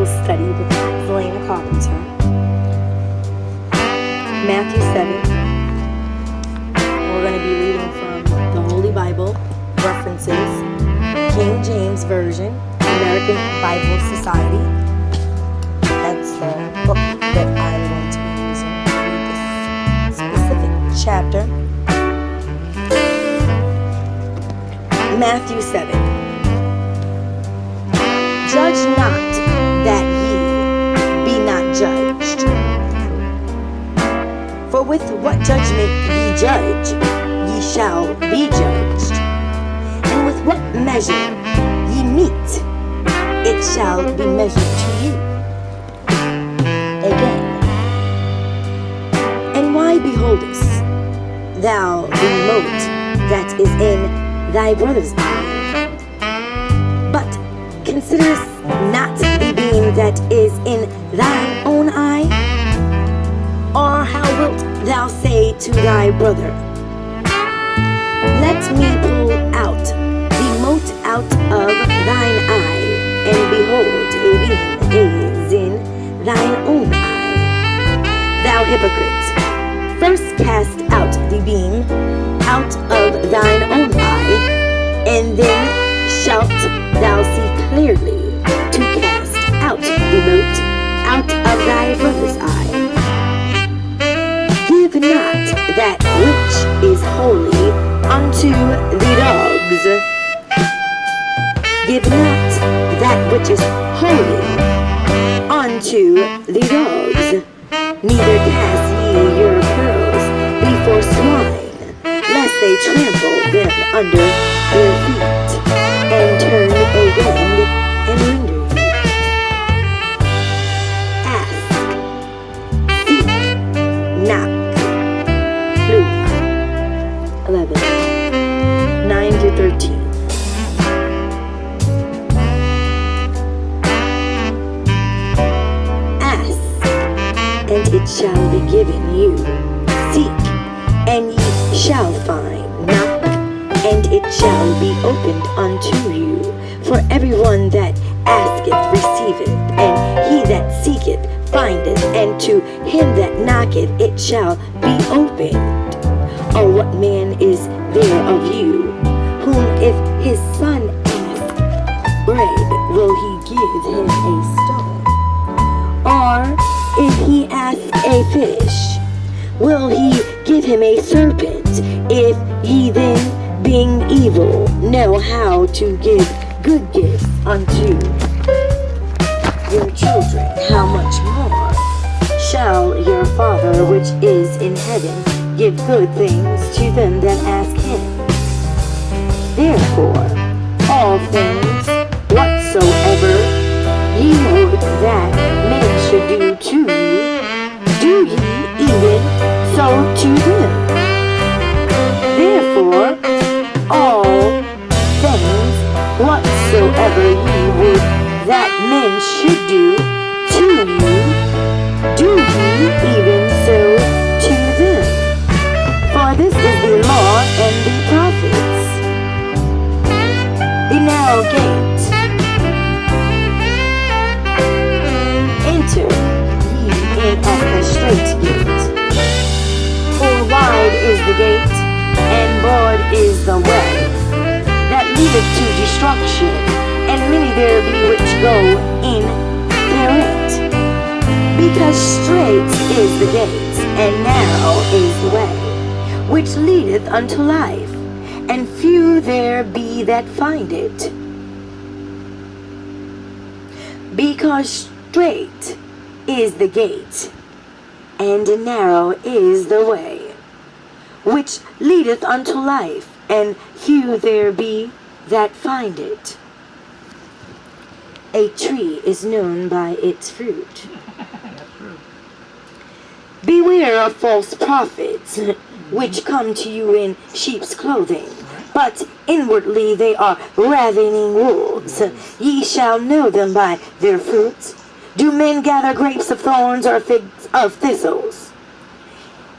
Bible Study with Zelena Carpenter. Matthew 7. We're going to be reading from the Holy Bible, references, King James Version, American Bible Society. That's the book that I'm going to be using to read this specific chapter. Matthew 7. Judge not that ye be not judged. For with what judgment ye judge, ye shall be judged. And with what measure ye mete, it shall be measured to you. Again. And why beholdest thou the mote that is in thy brother's eye, but considerest not the beam that is in thine own eye? Or how wilt thou say to thy brother, let me pull out the mote out of thine eye, and behold, a beam is in thine own eye? Thou hypocrite, first cast out the beam out of thine own eye, and then shalt thou see clearly to cast out the mote out of thy brother's eye. Give not that which is holy unto the dogs. Give not that which is holy unto the dogs. Neither cast ye your pearls before swine, lest they trample them under their feet, and turn again and render you. Ask, seek, knock. Luke 11:9-13. Ask, and it shall be given you. Seek, and ye shall find. Knock, and it shall be opened unto you. For everyone that asketh receiveth, and he that seeketh findeth, and to him that knocketh it shall be opened. Or what man is there of you, whom if his son ask bread, will he give him a stone? Or if he ask a fish, will he give him a serpent? If ye then, being evil, know how to give good gifts unto your children, how much more shall your Father which is in heaven give good things to them that ask him? Therefore, all things whatsoever ye would that men should do to you, do ye even so to them. Therefore, all things whatsoever ye would that men should do to you, do ye even so to them. For this is the law and the prophets. The narrow gate. Enter ye in at the strait gate. For wide is the gate, and broad is the way that leadeth to destruction, and many there be which go in thereat. Because strait is the gate, and narrow is the way, which leadeth unto life, and few there be that find it. Because strait is the gate, and narrow is the way, which leadeth unto life, and few there be that find it. A tree is known by its fruit. Beware of false prophets, which come to you in sheep's clothing, but inwardly they are ravening wolves. Ye shall know them by their fruits. Do men gather grapes of thorns, or figs of thistles?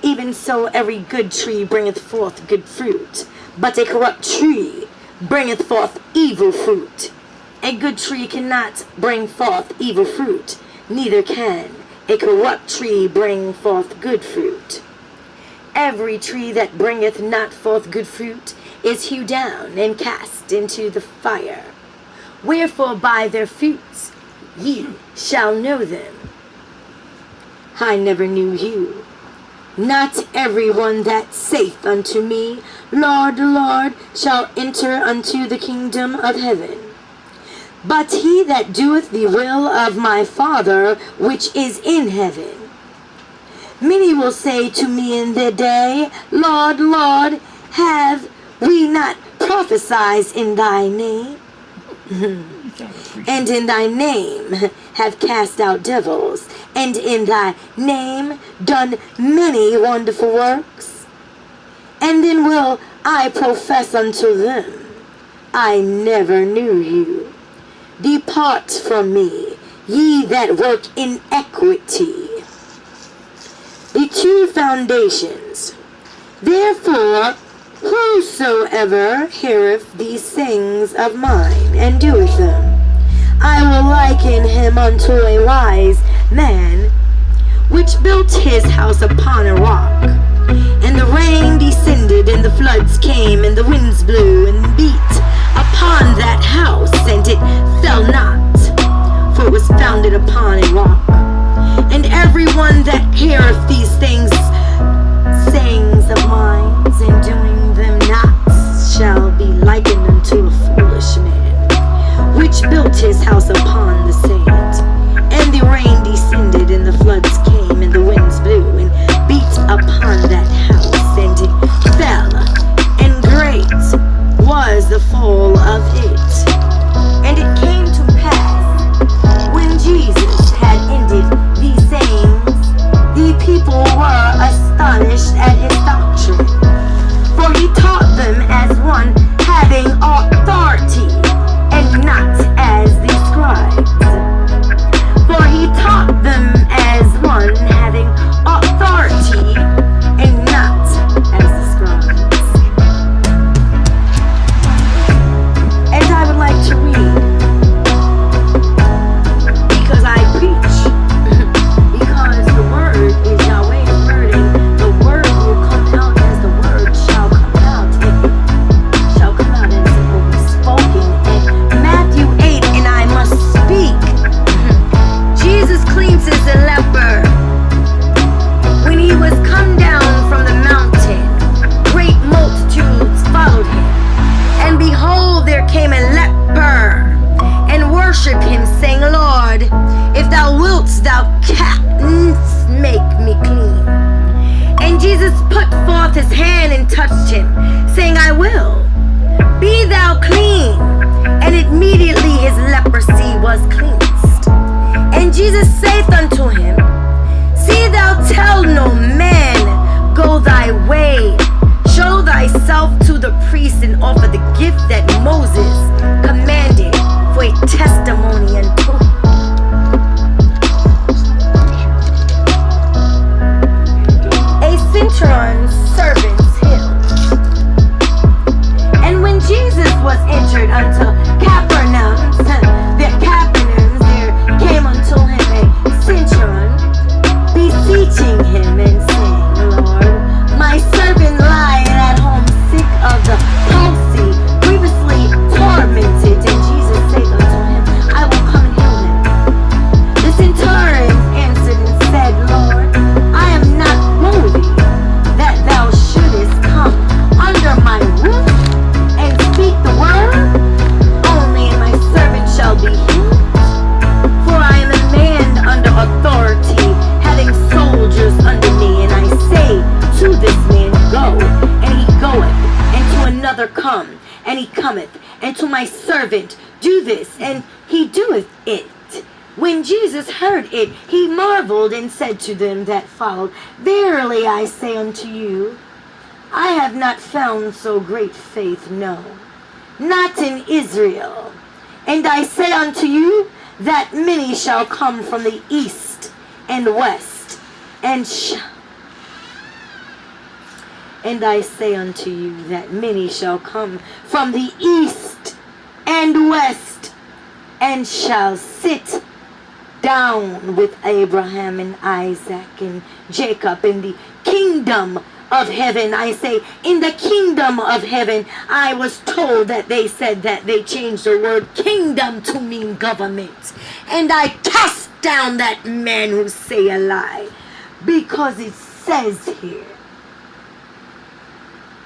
Even so every good tree bringeth forth good fruit, but a corrupt tree bringeth forth evil fruit. A good tree cannot bring forth evil fruit, neither can a corrupt tree bring forth good fruit. Every tree that bringeth not forth good fruit is hewed down and cast into the fire. Wherefore by their fruits ye shall know them. I never knew you. Not every one that saith unto me, Lord, Lord, shall enter unto the kingdom of heaven, but he that doeth the will of my Father which is in heaven. Many will say to me in the day, Lord, Lord, have we not prophesied in thy name? And in thy name have cast out devils, and in thy name done many wonderful works? And then will I profess unto them, I never knew you. Depart from me, ye that work iniquity. The two foundations. Therefore, whosoever heareth these things of mine, and doeth them, I will liken him unto a wise man, which built his house upon a rock. And the rain descended, and the floods came, and the winds blew, and beat upon that house, and it fell not, for it was founded upon a rock. And everyone that heareth these sayings of mine, and doing them not, shall be likened unto a foolish man, which built his house upon the sand. And the rain descended, and the floods came, and the winds blew, and beat upon that house, and it fell, and great was the fall of it. And it came to pass, when Jesus had ended these sayings, the people were astonished at his doctrine, for he taught them as one having authority, and not as the scribes. For he taught them as one having authority, and not as the scribes. And I would like to read, because I preach, because the word is Yahweh's word, and the word will come out as the word shall come out. It shall come out as it will be spoken. And Matthew 8, and I must speak. Jesus cleanses the leper. When he was come down from the mountain, great multitudes followed him. And behold, there came a leper, and worshipped him, saying, Lord, if thou wilt, thou canst make me clean. And Jesus put forth his hand and touched him, saying, I will, be thou clean. And immediately his leprosy was cleansed. And Jesus saith unto him, See thou tell no man, go thy way, show thyself to the priest, and offer the gift that Moses commanded for a testimony unto him. A centurion's servant's hill. And when Jesus was entered unto Capernaum, there came unto him a centurion, beseeching him, and saying, Lord, my servant lieth at home sick of the palsy, grievously tormented. And Jesus said unto him, I will come and heal him. The centurion answered and said, Lord, I am not worthy that thou shouldest come under my roof, and speak the word only, and my servant shall be healed. For I am a man under authority, having soldiers under me, and I say to this man, Go, and he goeth, and to another, Come, and he cometh, and to my servant, Do this, and he doeth it. When Jesus heard it, he marveled, and said to them that followed, Verily I say unto you, I have not found so great faith, no, not in Israel. And I say unto you, that many shall come from the east and west, and I say unto you, that many shall come from the east and west, and shall sit down with Abraham and Isaac and Jacob in the kingdom of heaven. I say, in the kingdom of heaven. I was told that they said that they changed the word kingdom to mean government. And I cast down that man who say a lie. Because it says here,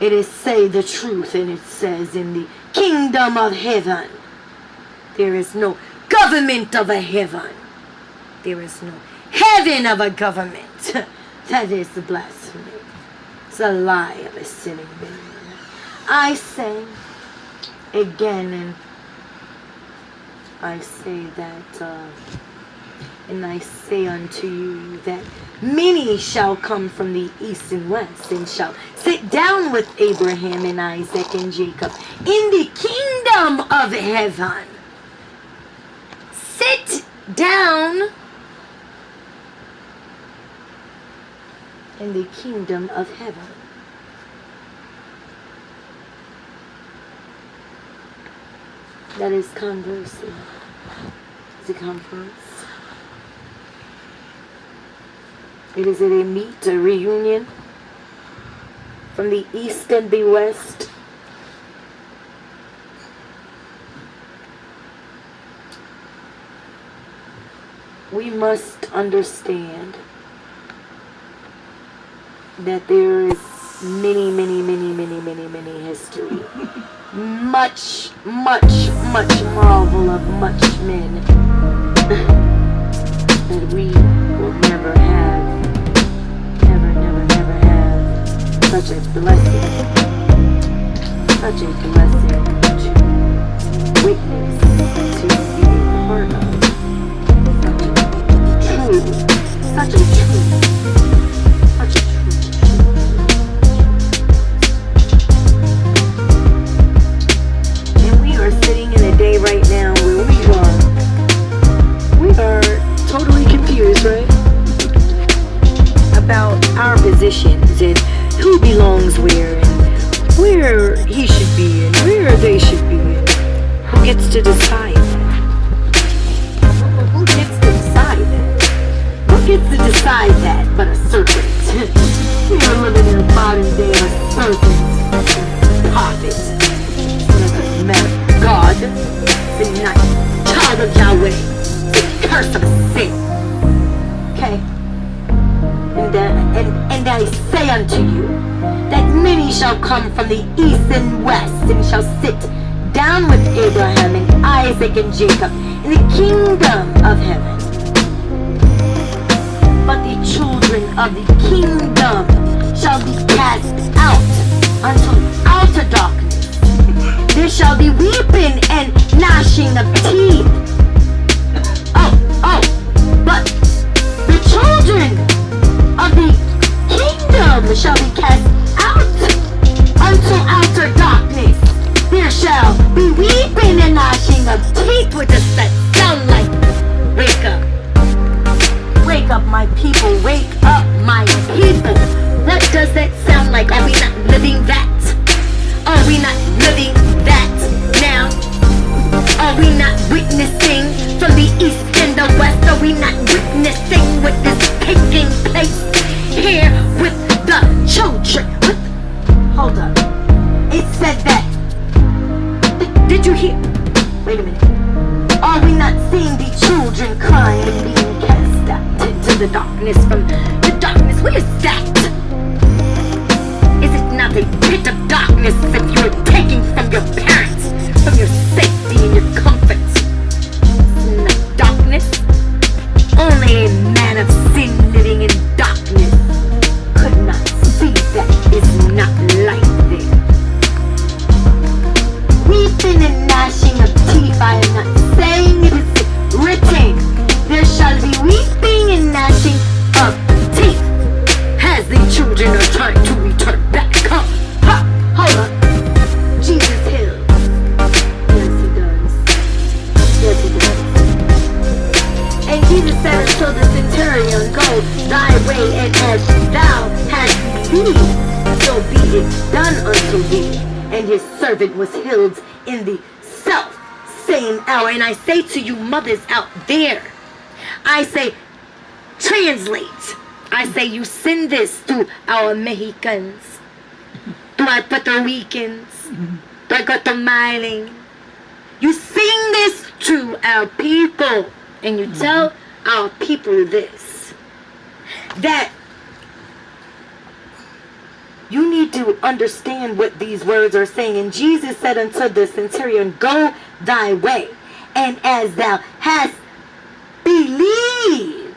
it is say the truth, and it says in the kingdom of heaven, there is no government of a heaven. There is no heaven of a government. That is the blasphemy. It's a lie of a sinning man. I say again, and I say that, and I say unto you that many shall come from the east and west, and shall sit down with Abraham and Isaac and Jacob in the kingdom of heaven. Sit down in the kingdom of heaven. That is conversing. It's a conference. It is a meet, a reunion from the east and the west. We must understand that there is many history. Much marvel of much men that we will never have. Never have such a blessing to witness, to be a part of. Such a truth. And we are sitting in a day right now where we are totally confused, right? About our positions and who belongs where and where he should be and where they should be and who gets to decide that. Who gets to decide that? Who gets to decide that but a serpent? We are living in a modern day of a serpent, prophet, son of God, the night, child of Yahweh, the curse of sin. Okay? And I say unto you that many shall come from the east and west and shall sit down with Abraham and Isaac and Jacob in the kingdom of heaven. But the children of the kingdom shall be cast out unto outer darkness. There shall be weeping and gnashing of teeth. But the children of the kingdom shall be cast out unto outer darkness. There shall be weeping and gnashing of teeth. What does that sound like? Wake up. Wake up, my people. Wake up, my people. What does that sound like? Are we not living that? Are we not living that now? Are we not witnessing from the east and the west? Are we not witnessing what is taking place here with the children? Hold up. It said that. Did you hear? Wait a minute. Are we not seeing the children crying and being cast out into the darkness? From the darkness, where is that? Is it not a pit of darkness if you're taking from your parents, from your safety and your comfort? It's not darkness. Only a man of sin living in darkness could not see that is not light there. Weeping and gnashing of teeth, I am not saying it is written. There shall be weeping and gnashing of teeth as the children are trying to return back. Hold up. Jesus heals. Yes, he does. Yes, he does. And Jesus said unto the centurion, Go thy way, and as thou hast believed, so be it done unto thee. And his servant was healed in the same hour. And I say to you mothers out there, I say, translate. I say you send this to our Mexicans, to our Puerto Ricans, to our Guatemalans. You sing this to our people, and you tell our people this, that you need to understand what these words are saying. And Jesus said unto the centurion, go thy way, and as thou hast believed,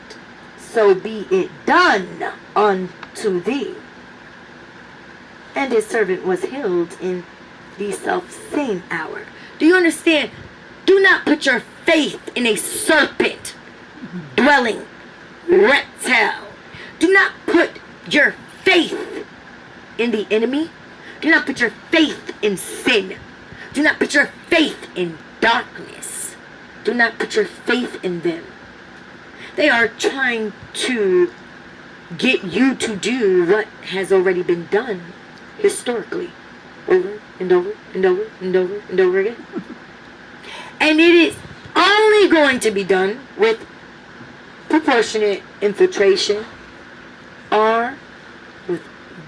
so be it done unto thee. And his servant was healed in the self-same hour. Do you understand? Do not put your faith in a serpent dwelling reptile. Do not put your faith in the enemy. Do not put your faith in sin. Do not put your faith in darkness. Do not put your faith in them. They are trying to get you to do what has already been done historically, over and over and over and over and over again. And it is only going to be done with proportionate infiltration or with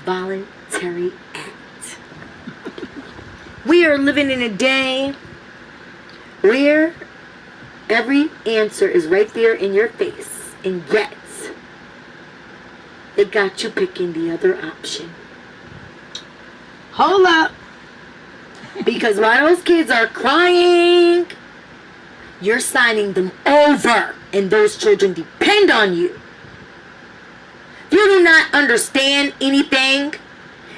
voluntary act. We are living in a day where every answer is right there in your face, and yet it got you picking the other option. Hold up. Because while those kids are crying, you're signing them over, and those children depend on you. If you do not understand anything,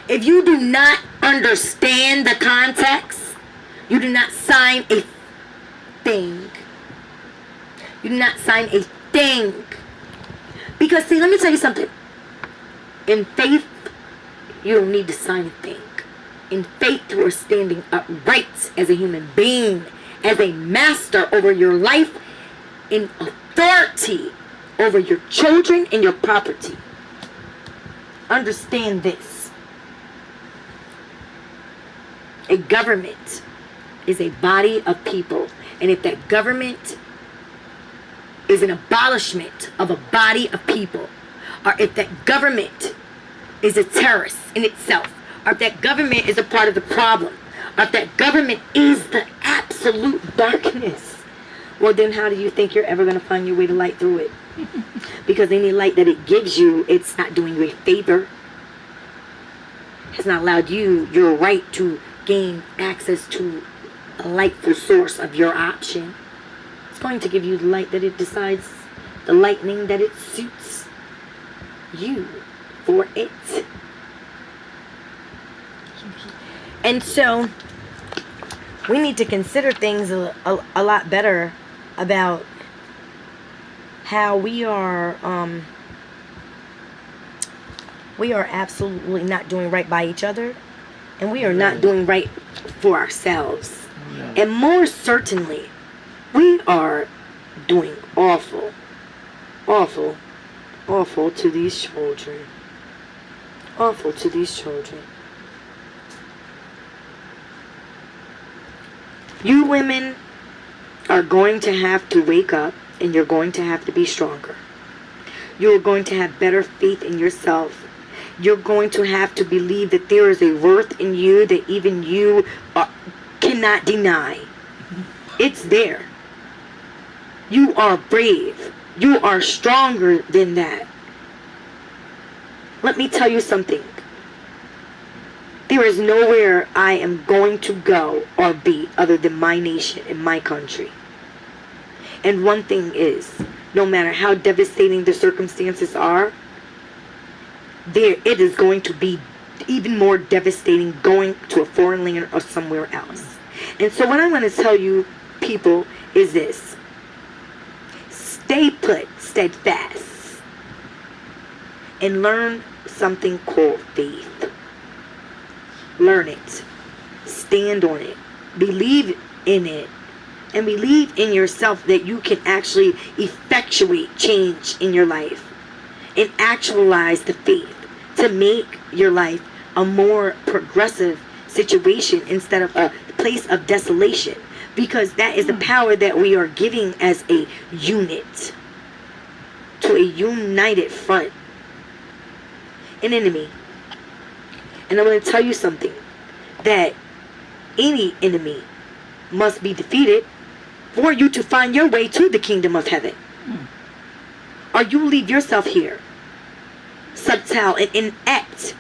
if you do not understand the context, you do not sign a thing. You do not sign a thing. Because, see, let me tell you something. In faith, you don't need to sign a thing. In faith, you are standing upright as a human being, as a master over your life, in authority over your children and your property. Understand this. A government is a body of people. And if that government is an abolishment of a body of people, or if that government is a terrorist in itself, or if that government is a part of the problem, or if that government is the absolute darkness, well then how do you think you're ever going to find your way to light through it? Because any light that it gives you, it's not doing you a favor. It's not allowed you your right to gain access to a lightful source of your option. It's going to give you the light that it decides, the lightning that it suits you for it. And so we need to consider things a lot better about how we are absolutely not doing right by each other, and we are not doing right for ourselves. And more certainly, we are doing awful to these children. Awful to these children. You women are going to have to wake up, and you're going to have to be stronger. You're going to have better faith in yourself. You're going to have to believe that there is a worth in you that even you cannot deny. It's there. You are brave. You are stronger than that. Let me tell you something. There is nowhere I am going to go or be other than my nation and my country. And one thing is, no matter how devastating the circumstances are, it is going to be even more devastating going to a foreign land or somewhere else. And so what I want to tell you people is this. Stay put, steadfast, and learn something called faith. Learn it. Stand on it. Believe in it. And believe in yourself that you can actually effectuate change in your life. And actualize the faith to make your life a more progressive situation instead of a place of desolation. Because that is the power that we are giving as a unit to a united front. An enemy. And I'm going to tell you something. That any enemy must be defeated for you to find your way to the kingdom of heaven. Or you leave yourself here, subtile and inept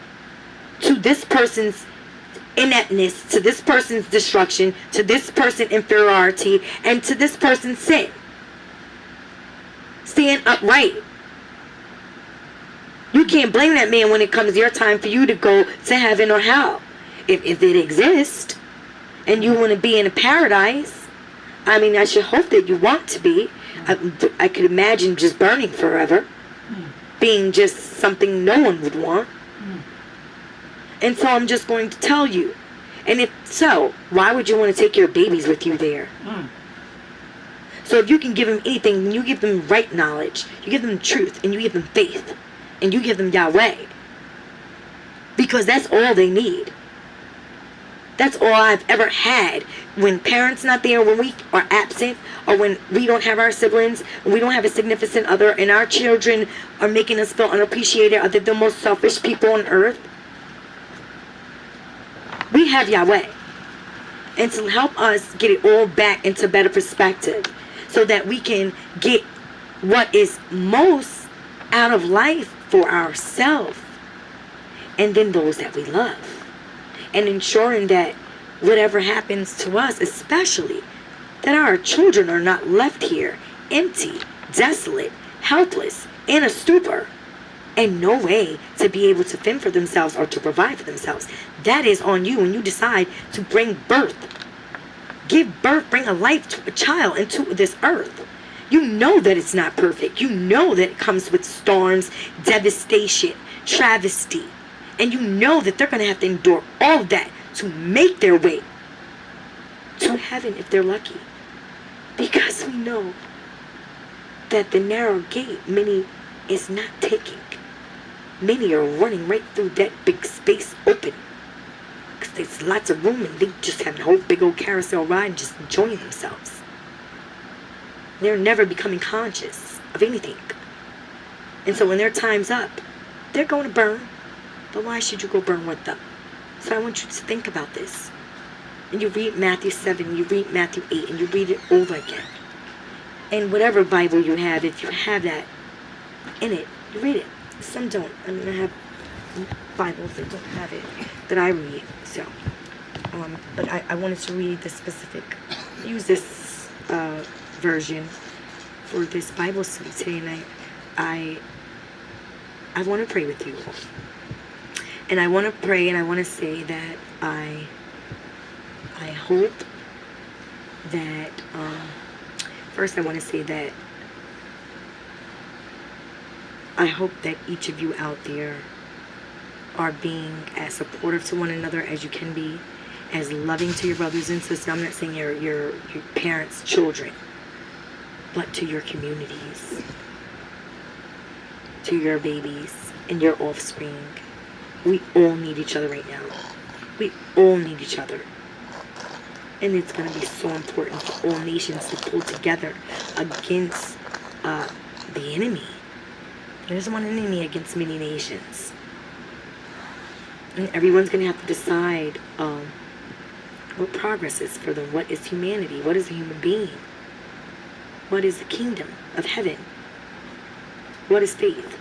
to this person's ineptness, to this person's destruction, to this person's inferiority, and to this person's sin. Stand upright. You can't blame that man when it comes your time for you to go to heaven or hell. If it exists, and you want to be in a paradise, I mean, I should hope that you want to be. I could imagine just burning forever, being just something no one would want. And so I'm just going to tell you. And if so, why would you want to take your babies with you there? So if you can give them anything, you give them right knowledge, you give them truth, and you give them faith, and you give them Yahweh. Because that's all they need. That's all I've ever had. When parents not there, when we are absent, or when we don't have our siblings, when we don't have a significant other, and our children are making us feel unappreciated, or they're the most selfish people on earth, we have Yahweh. And to help us get it all back into better perspective, so that we can get what is most out of life for ourselves, and then those that we love. And ensuring that whatever happens to us, especially, that our children are not left here empty, desolate, helpless, in a stupor, and no way to be able to fend for themselves or to provide for themselves. That is on you when you decide to bring birth. Give birth, bring a life to a child into this earth. You know that it's not perfect. You know that it comes with storms, devastation, travesty. And you know that they're going to have to endure all of that to make their way to heaven if they're lucky. Because we know that the narrow gate, many is not taking. Many are running right through that big space open. Because there's lots of room and they just have a whole big old carousel ride and just enjoying themselves. They're never becoming conscious of anything. And so when their time's up, they're going to burn. But why should you go burn with them? So I want you to think about this. And you read Matthew 7, you read Matthew 8, and you read it over again. And whatever Bible you have, if you have that in it, you read it. Some don't. I mean, I have Bibles that don't have it that I read. So, but I wanted to read the specific, use this version for this Bible study today. And I want to pray with you. And I want to pray and I want to say that I hope that, first I want to say that I hope that each of you out there are being as supportive to one another as you can be, as loving to your brothers and sisters. I'm not saying your parents' children, but to your communities, to your babies and your offspring. We all need each other right now. We all need each other. And it's going to be so important for all nations to pull together against the enemy. There's one enemy against many nations. And everyone's going to have to decide what progress is for them. What is humanity? What is a human being? What is the kingdom of heaven? What is faith?